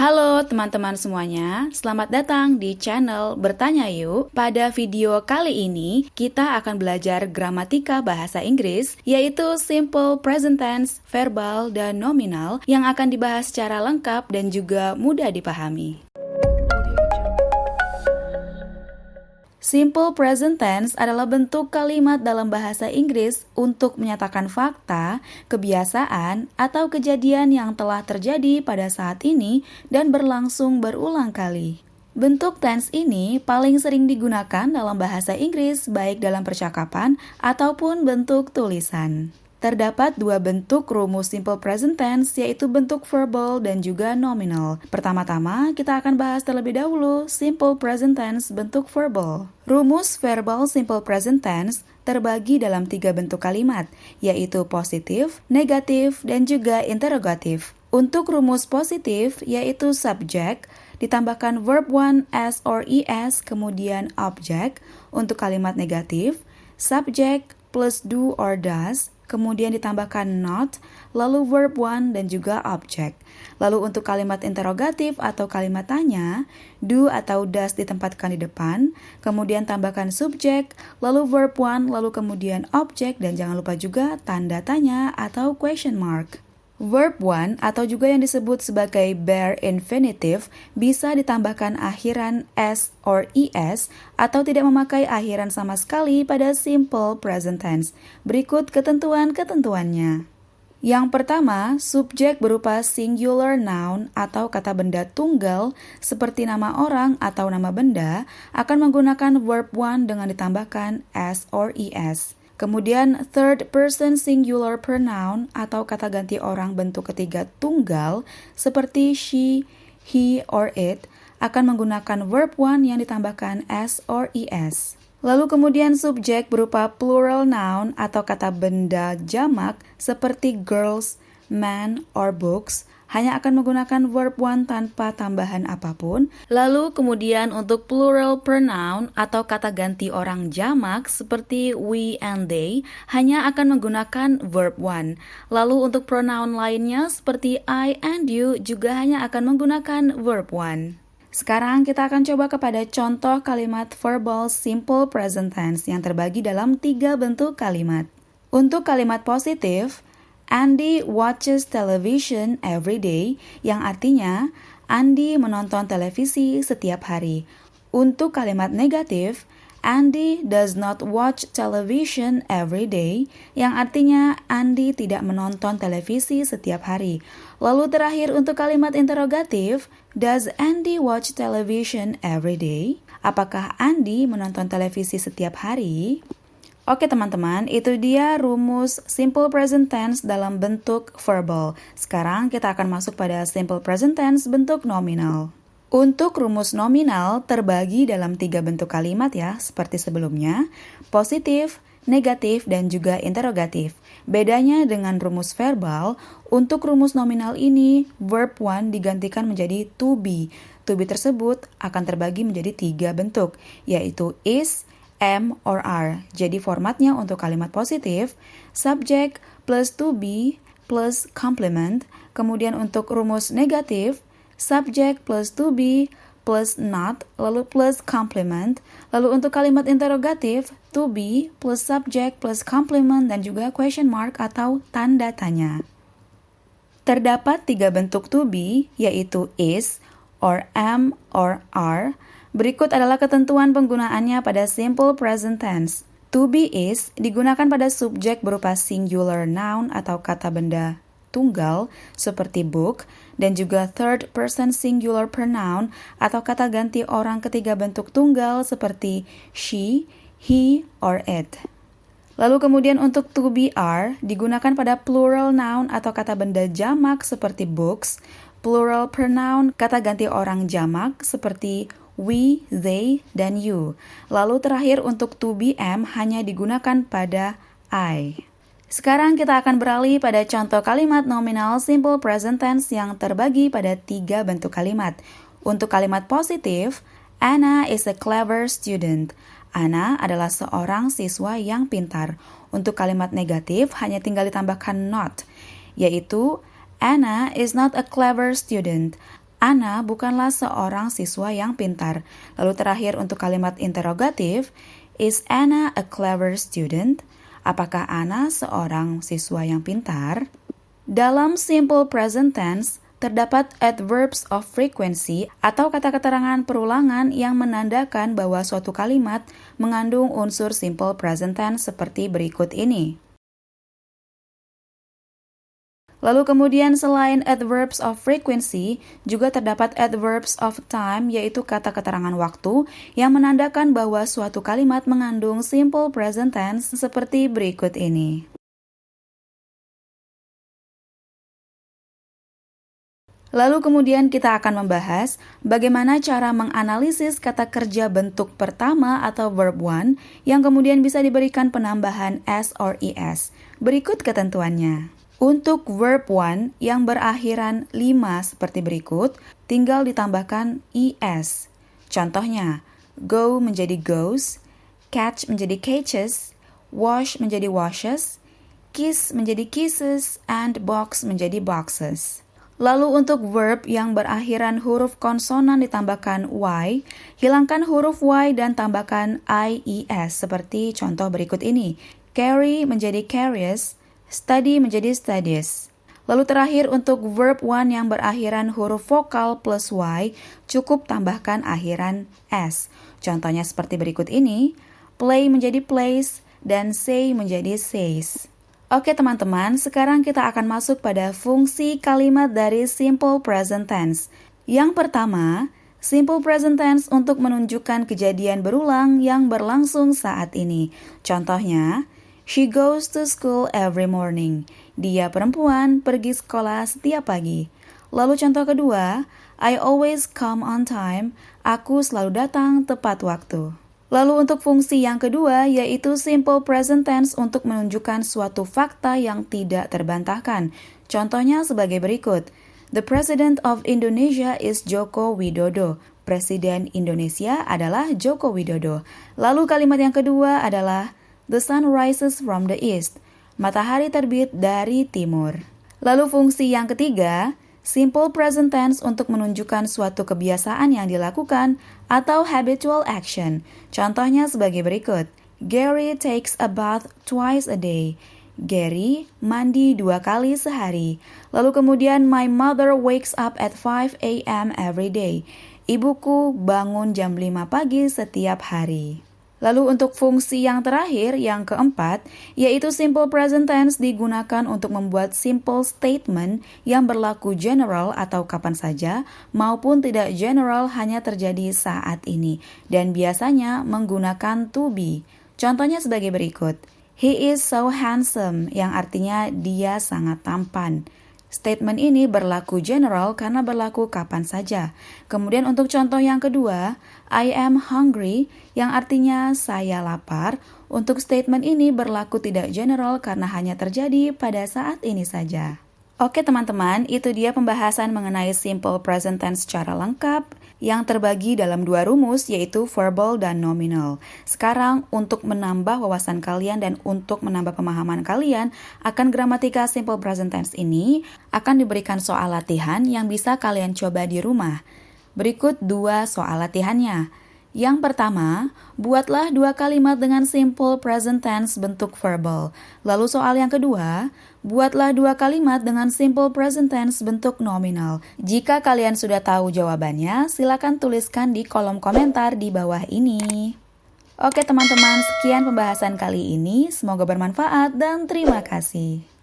Halo teman-teman semuanya, selamat datang di channel Bertanya Yuk. Pada video kali ini, kita akan belajar gramatika bahasa Inggris, yaitu simple present tense, verbal, dan nominal yang akan dibahas secara lengkap dan juga mudah dipahami. Simple present tense adalah bentuk kalimat dalam bahasa Inggris untuk menyatakan fakta, kebiasaan, atau kejadian yang telah terjadi pada saat ini dan berlangsung berulang kali. Bentuk tense ini paling sering digunakan dalam bahasa Inggris baik dalam percakapan ataupun bentuk tulisan. Terdapat dua bentuk rumus simple present tense, yaitu bentuk verbal dan juga nominal. Pertama-tama, kita akan bahas terlebih dahulu simple present tense bentuk verbal. Rumus verbal simple present tense terbagi dalam tiga bentuk kalimat, yaitu positif, negatif, dan juga interrogatif. Untuk rumus positif, yaitu subject, ditambahkan verb 1 s or es, kemudian object. Untuk kalimat negatif, subject plus do or does, kemudian ditambahkan not, lalu verb 1 dan juga object. Lalu untuk kalimat interrogatif atau kalimat tanya, do atau does ditempatkan di depan, kemudian tambahkan subject, lalu verb 1, lalu kemudian object, dan jangan lupa juga tanda tanya atau question mark. Verb 1 atau juga yang disebut sebagai bare infinitive bisa ditambahkan akhiran s or es atau tidak memakai akhiran sama sekali pada simple present tense. Berikut ketentuan-ketentuannya. Yang pertama, subjek berupa singular noun atau kata benda tunggal seperti nama orang atau nama benda akan menggunakan verb 1 dengan ditambahkan s or es. Kemudian third person singular pronoun atau kata ganti orang bentuk ketiga tunggal seperti she, he, or it akan menggunakan verb 1 yang ditambahkan s or es. Lalu kemudian subjek berupa plural noun atau kata benda jamak seperti girls, men, or books hanya akan menggunakan verb 1 tanpa tambahan apapun. Lalu kemudian untuk plural pronoun atau kata ganti orang jamak seperti we and they hanya akan menggunakan verb 1. Lalu untuk pronoun lainnya seperti I and you juga hanya akan menggunakan verb 1. Sekarang kita akan coba kepada contoh kalimat verbal simple present tense yang terbagi dalam tiga bentuk kalimat. Untuk kalimat positif, Andy watches television every day, yang artinya Andy menonton televisi setiap hari. Untuk kalimat negatif, Andy does not watch television every day, yang artinya Andy tidak menonton televisi setiap hari. Lalu terakhir untuk kalimat interrogatif, does Andy watch television every day? Apakah Andy menonton televisi setiap hari? Oke teman-teman, itu dia rumus simple present tense dalam bentuk verbal. Sekarang kita akan masuk pada simple present tense bentuk nominal. Untuk rumus nominal terbagi dalam tiga bentuk kalimat ya, seperti sebelumnya, positif, negatif, dan juga interrogatif. Bedanya dengan rumus verbal, untuk rumus nominal ini, verb 1 digantikan menjadi to be. To be tersebut akan terbagi menjadi tiga bentuk, yaitu is, am, or are. Jadi formatnya untuk kalimat positif, subject plus to be plus complement. Kemudian untuk rumus negatif, subject plus to be plus not, lalu plus complement. Lalu untuk kalimat interrogatif, to be plus subject plus complement dan juga question mark atau tanda tanya. Terdapat tiga bentuk to be, yaitu is, or am, or are. Berikut adalah ketentuan penggunaannya pada simple present tense. To be is digunakan pada subjek berupa singular noun atau kata benda tunggal seperti book dan juga third person singular pronoun atau kata ganti orang ketiga bentuk tunggal seperti she, he, or it. Lalu kemudian untuk to be are digunakan pada plural noun atau kata benda jamak seperti books, plural pronoun kata ganti orang jamak seperti we, they, dan you. Lalu terakhir untuk to be am hanya digunakan pada I. Sekarang kita akan beralih pada contoh kalimat nominal simple present tense yang terbagi pada tiga bentuk kalimat. Untuk kalimat positif, Anna is a clever student. Anna adalah seorang siswa yang pintar. Untuk kalimat negatif hanya tinggal ditambahkan not, yaitu Anna is not a clever student. Anna bukanlah seorang siswa yang pintar. Lalu terakhir untuk kalimat interrogatif, is Anna a clever student? Apakah Anna seorang siswa yang pintar? Dalam simple present tense, terdapat adverbs of frequency atau kata keterangan perulangan yang menandakan bahwa suatu kalimat mengandung unsur simple present tense seperti berikut ini. Lalu kemudian selain adverbs of frequency, juga terdapat adverbs of time, yaitu kata keterangan waktu yang menandakan bahwa suatu kalimat mengandung simple present tense seperti berikut ini. Lalu kemudian kita akan membahas bagaimana cara menganalisis kata kerja bentuk pertama atau verb one yang kemudian bisa diberikan penambahan s or es. Berikut ketentuannya. Untuk verb one yang berakhiran 5 seperti berikut, tinggal ditambahkan es. Contohnya, go menjadi goes, catch menjadi catches, wash menjadi washes, kiss menjadi kisses, and box menjadi boxes. Lalu untuk verb yang berakhiran huruf konsonan ditambahkan y, hilangkan huruf y dan tambahkan ies seperti contoh berikut ini. Carry menjadi carries, study menjadi studies. Lalu terakhir untuk verb one yang berakhiran huruf vokal plus y, cukup tambahkan akhiran s. Contohnya seperti berikut ini, play menjadi plays dan say menjadi says. Oke teman-teman, sekarang kita akan masuk pada fungsi kalimat dari simple present tense. Yang pertama, simple present tense untuk menunjukkan kejadian berulang yang berlangsung saat ini. Contohnya, she goes to school every morning. Dia perempuan pergi sekolah setiap pagi. Lalu contoh kedua, I always come on time. Aku selalu datang tepat waktu. Lalu untuk fungsi yang kedua yaitu simple present tense untuk menunjukkan suatu fakta yang tidak terbantahkan. Contohnya sebagai berikut. The President of Indonesia is Joko Widodo. Presiden Indonesia adalah Joko Widodo. Lalu kalimat yang kedua adalah The sun rises from the east. Matahari terbit dari timur. Lalu fungsi yang ketiga, simple present tense untuk menunjukkan suatu kebiasaan yang dilakukan atau habitual action. Contohnya sebagai berikut. Gary takes a bath twice a day. Gary mandi 2 kali sehari. Lalu kemudian my mother wakes up at 5 a.m. every day. Ibuku bangun jam 5 pagi setiap hari. Lalu untuk fungsi yang terakhir, yang keempat, yaitu simple present tense digunakan untuk membuat simple statement yang berlaku general atau kapan saja, maupun tidak general hanya terjadi saat ini, dan biasanya menggunakan to be. Contohnya sebagai berikut. He is so handsome, yang artinya dia sangat tampan. Statement ini berlaku general karena berlaku kapan saja. Kemudian untuk contoh yang kedua, I am hungry, yang artinya saya lapar. Untuk statement ini berlaku tidak general karena hanya terjadi pada saat ini saja. Oke teman-teman, itu dia pembahasan mengenai simple present tense secara lengkap yang terbagi dalam 2 rumus yaitu verbal dan nominal. Sekarang untuk menambah wawasan kalian dan untuk menambah pemahaman kalian akan gramatika simple present tense ini akan diberikan soal latihan yang bisa kalian coba di rumah. Berikut 2 soal latihannya. Yang pertama, buatlah 2 kalimat dengan simple present tense bentuk verbal. Lalu soal yang kedua, buatlah 2 kalimat dengan simple present tense bentuk nominal. Jika kalian sudah tahu jawabannya, silakan tuliskan di kolom komentar di bawah ini. Oke teman-teman, sekian pembahasan kali ini. Semoga bermanfaat dan terima kasih.